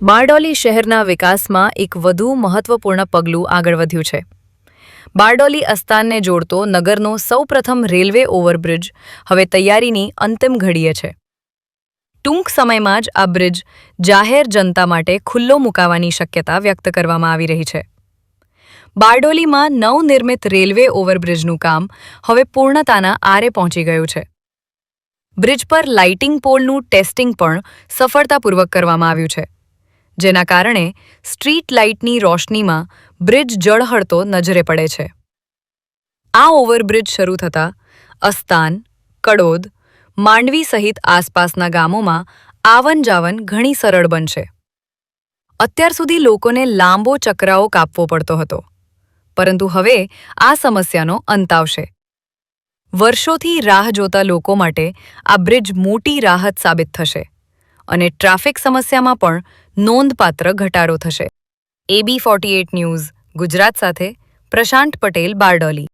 બારડોલી શહેરના વિકાસમાં એક વધુ મહત્વપૂર્ણ પગલું આગળ વધ્યું છે. બારડોલી અસ્તાનને જોડતો નગરનો સૌપ્રથમ રેલવે ઓવરબ્રિજ હવે તૈયારીની અંતિમ ઘડીએ છે. ટૂંક સમયમાં જ આ બ્રિજ જાહેર જનતા માટે ખુલ્લો મુકાવાની શક્યતા વ્યક્ત કરવામાં આવી રહી છે. બારડોલીમાં નવનિર્મિત રેલવે ઓવરબ્રિજનું કામ હવે પૂર્ણતાના આરે પહોંચી ગયું છે. બ્રિજ પર લાઇટિંગ પોલનું ટેસ્ટિંગ પણ સફળતાપૂર્વક કરવામાં આવ્યું છે, જેના કારણે સ્ટ્રીટ લાઇટની રોશનીમાં બ્રિજ ઝળહળતો નજરે પડે છે. આ ઓવરબ્રિજ શરૂ થતાં અસ્તાન, કડોદ, માંડવી સહિત આસપાસના ગામોમાં આવન-જાવન ઘણી સરળ બનશે. અત્યાર સુધી લોકોને લાંબો ચકરાવો કાપવો પડતો હતો, પરંતુ હવે આ સમસ્યાનો અંત આવશે. વર્ષોથી રાહ જોતા લોકો માટે આ બ્રિજ મોટી રાહત સાબિત થશે અને ટ્રાફિક સમસ્યામાં પણ નોંધપાત્ર ઘટાડો થશે. AB48 ન્યૂઝ ગુજરાત સાથે પ્રશાંત પટેલ, બારડોલી.